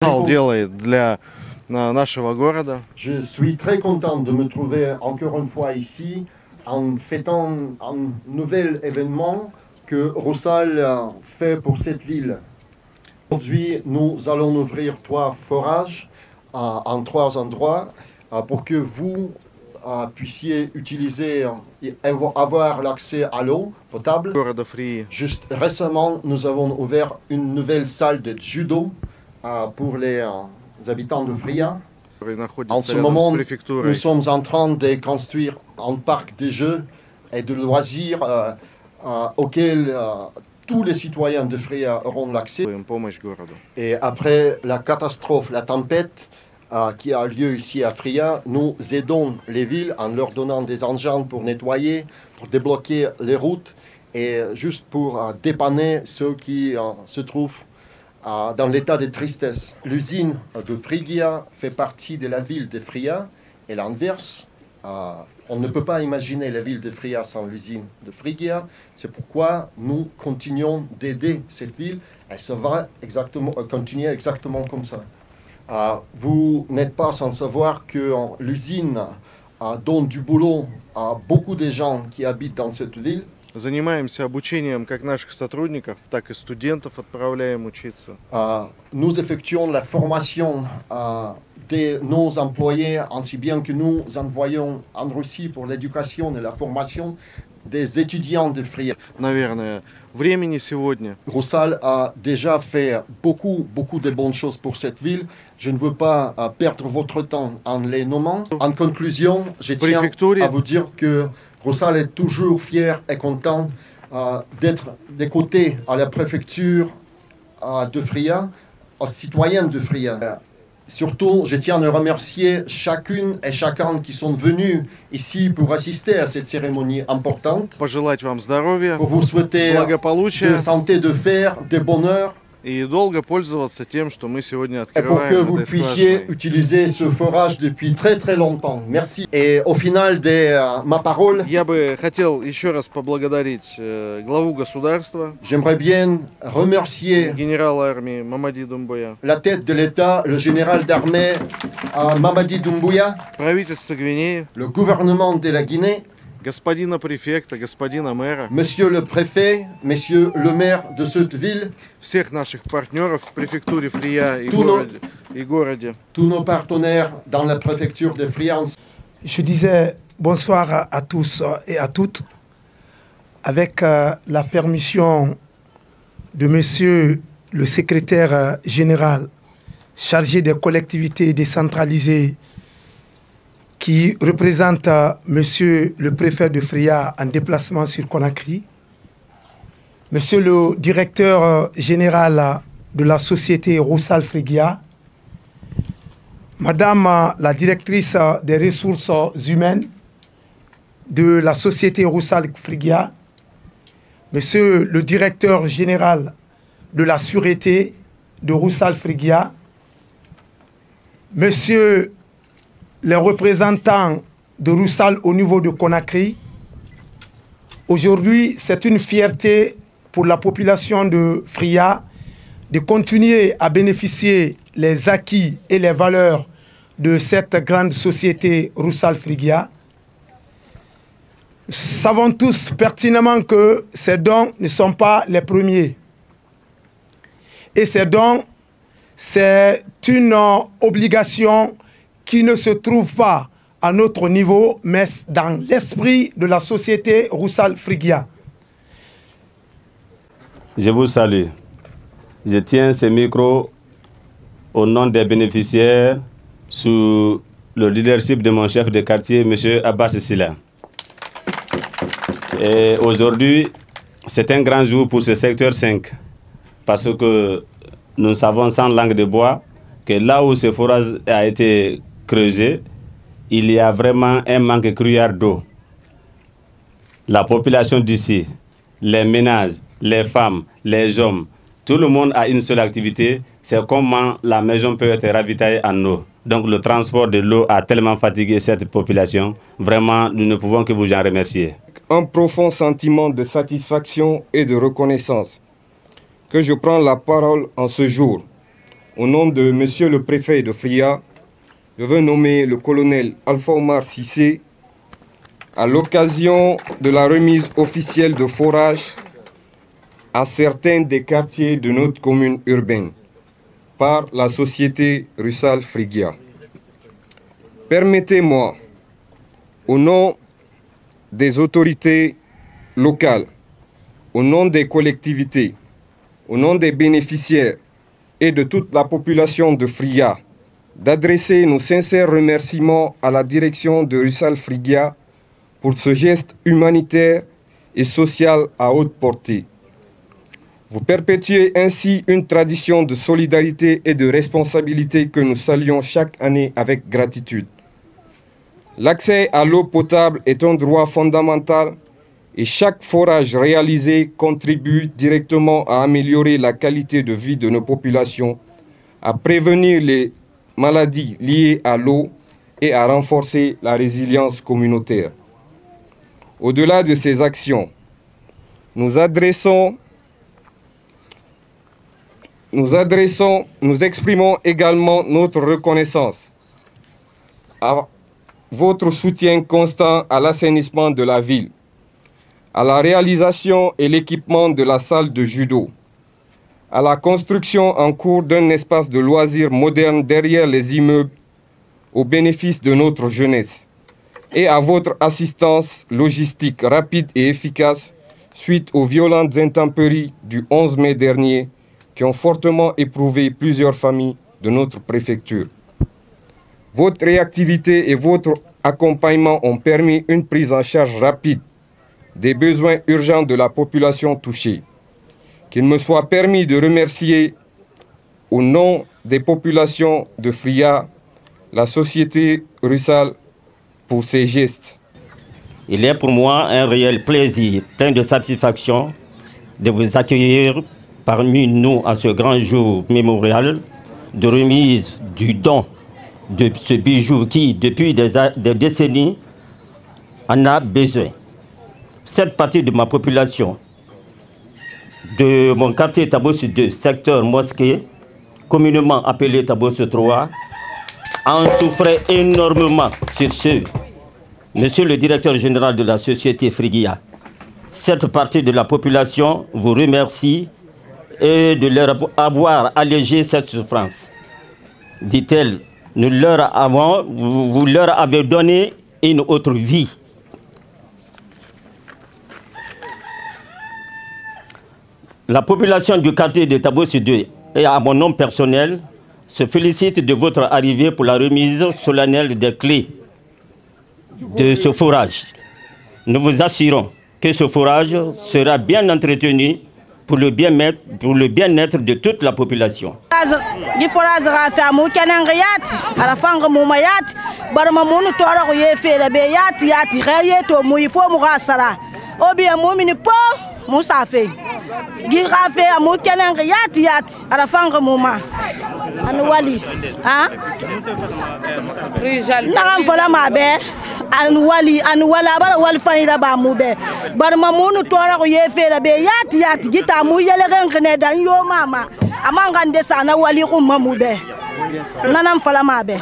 делает для нашего города. Je suis très content de me trouver encore une fois ici en fêtant un nouvel événement que Roussal fait pour cette ville. Aujourd'hui, nous allons ouvrir 3 forages en 3 endroits pour que vous puissiez utiliser et avoir l'accès à l'eau potable. Juste récemment, nous avons ouvert une nouvelle salle de judo pour les habitants de Fria. En ce moment, nous sommes en train de construire un parc de jeux et de loisirs auquel tous les citoyens de Fria auront l'accès. Et après la catastrophe, la tempête qui a lieu ici à Fria, nous aidons les villes en leur donnant des engins pour nettoyer, pour débloquer les routes et juste pour dépanner ceux qui se trouvent dans l'état de tristesse. L'usine de Frigia fait partie de la ville de Fria et l'inverse. On ne peut pas imaginer la ville de Fria sans l'usine de Frigia. C'est pourquoi nous continuons d'aider cette ville et ça va continuer exactement comme ça. Vous n'êtes pas sans savoir que l'usine donne du boulot à beaucoup de gens qui habitent dans cette ville. Занимаемся обучением как наших сотрудников, так и студентов отправляем учиться. Nous effectuons la formation de nos employés, ainsi bien que nous envoyons en Russie pour l'éducation et la formation des étudiants de Fria. Наверное, времени сегодня. Roussal a déjà fait beaucoup de bonnes choses pour cette ville. Je ne veux pas perdre votre temps en les nommant. En conclusion, je tiens à vous dire que Roussal est toujours fier et content d'être des côtés à la préfecture de Fria, aux citoyens de Fria. Surtout, je tiens à remercier chacune et chacun qui sont venus ici pour assister à cette cérémonie importante. Пожелать вам здоровья, pour vous souhaiter de santé, de fer, de bonheur. И долго пользоваться тем, что мы сегодня Et pour que открываем vous этой puissiez скважиной. utiliser ce forage depuis très longtemps. Merci. Et au final de ma parole, Я бы хотел еще раз поблагодарить главу государства, j'aimerais bien remercier генерала армии Мамади Думбуя, la tête de l'État, le général d'armée Mamadi Doumbouya, правительство Гвинеи, le gouvernement de la Guinée, господина префекта, господина мэра, monsieur le préfet, monsieur le maire de cette ville, всех наших партнеров в префектуре Фрия и городе. Tous nos partenaires dans la préfecture de Friance. Je disais bonsoir à tous et à toutes. Avec la permission de monsieur le secrétaire général chargé des collectivités décentralisées qui représente monsieur le préfet de Fria en déplacement sur Conakry, monsieur le directeur général de la société Roussal Frigia, madame la directrice des ressources humaines de la société Roussal Frigia, monsieur le directeur général de la sûreté de Roussal Frigia, monsieur les représentants de Roussal au niveau de Conakry. Aujourd'hui, c'est une fierté pour la population de Fria de continuer à bénéficier les acquis et les valeurs de cette grande société Roussal Frigia. Nous savons tous pertinemment que ces dons ne sont pas les premiers. Et ces dons, c'est une obligation qui ne se trouve pas à notre niveau, mais dans l'esprit de la société Roussal Frigia. Je vous salue. Je tiens ce micro au nom des bénéficiaires sous le leadership de mon chef de quartier, M. Abbas Silla. Et aujourd'hui, c'est un grand jour pour ce secteur 5, parce que nous savons sans langue de bois que là où ce forage a été creusé, il y a vraiment un manque cruel d'eau. La population d'ici, les ménages, les femmes, les hommes, tout le monde a une seule activité, c'est comment la maison peut être ravitaillée en eau. Donc le transport de l'eau a tellement fatigué cette population, vraiment nous ne pouvons que vous en remercier. Un profond sentiment de satisfaction et de reconnaissance que je prends la parole en ce jour au nom de Monsieur le Préfet de Fria, je veux nommer le colonel Alpha Omar Cissé à l'occasion de la remise officielle de forage à certains des quartiers de notre commune urbaine par la société Russal Frigia. Permettez-moi, au nom des autorités locales, au nom des collectivités, au nom des bénéficiaires et de toute la population de Fria, d'adresser nos sincères remerciements à la direction de Russal Frigia pour ce geste humanitaire et social à haute portée. Vous perpétuez ainsi une tradition de solidarité et de responsabilité que nous saluons chaque année avec gratitude. L'accès à l'eau potable est un droit fondamental et chaque forage réalisé contribue directement à améliorer la qualité de vie de nos populations, à prévenir les maladies liées à l'eau et à renforcer la résilience communautaire. Au-delà de ces actions, nous exprimons également notre reconnaissance à votre soutien constant à l'assainissement de la ville, à la réalisation et l'équipement de la salle de judo, à la construction en cours d'un espace de loisirs moderne derrière les immeubles au bénéfice de notre jeunesse, et à votre assistance logistique rapide et efficace suite aux violentes intempéries du 11 mai dernier qui ont fortement éprouvé plusieurs familles de notre préfecture. Votre réactivité et votre accompagnement ont permis une prise en charge rapide des besoins urgents de la population touchée. Qu'il me soit permis de remercier au nom des populations de Fria la société Russal pour ces gestes. Il est pour moi un réel plaisir, plein de satisfaction, de vous accueillir parmi nous à ce grand jour mémorial de remise du don de ce bijou qui, depuis des décennies, en a besoin. Cette partie de ma population, de mon quartier Tabos 2, secteur Mosquée, communément appelé Tabos 3, en souffrait énormément sur ce. Monsieur le directeur général de la société Frigia, cette partie de la population vous remercie et de leur avoir allégé cette souffrance. Dit-elle, vous leur avez donné une autre vie. La population du quartier de Tabos 2 et à mon nom personnel se félicite de votre arrivée pour la remise solennelle des clés de ce forage. Nous vous assurons que ce forage sera bien entretenu pour le bien-être de toute la population. Nanam fala mabe.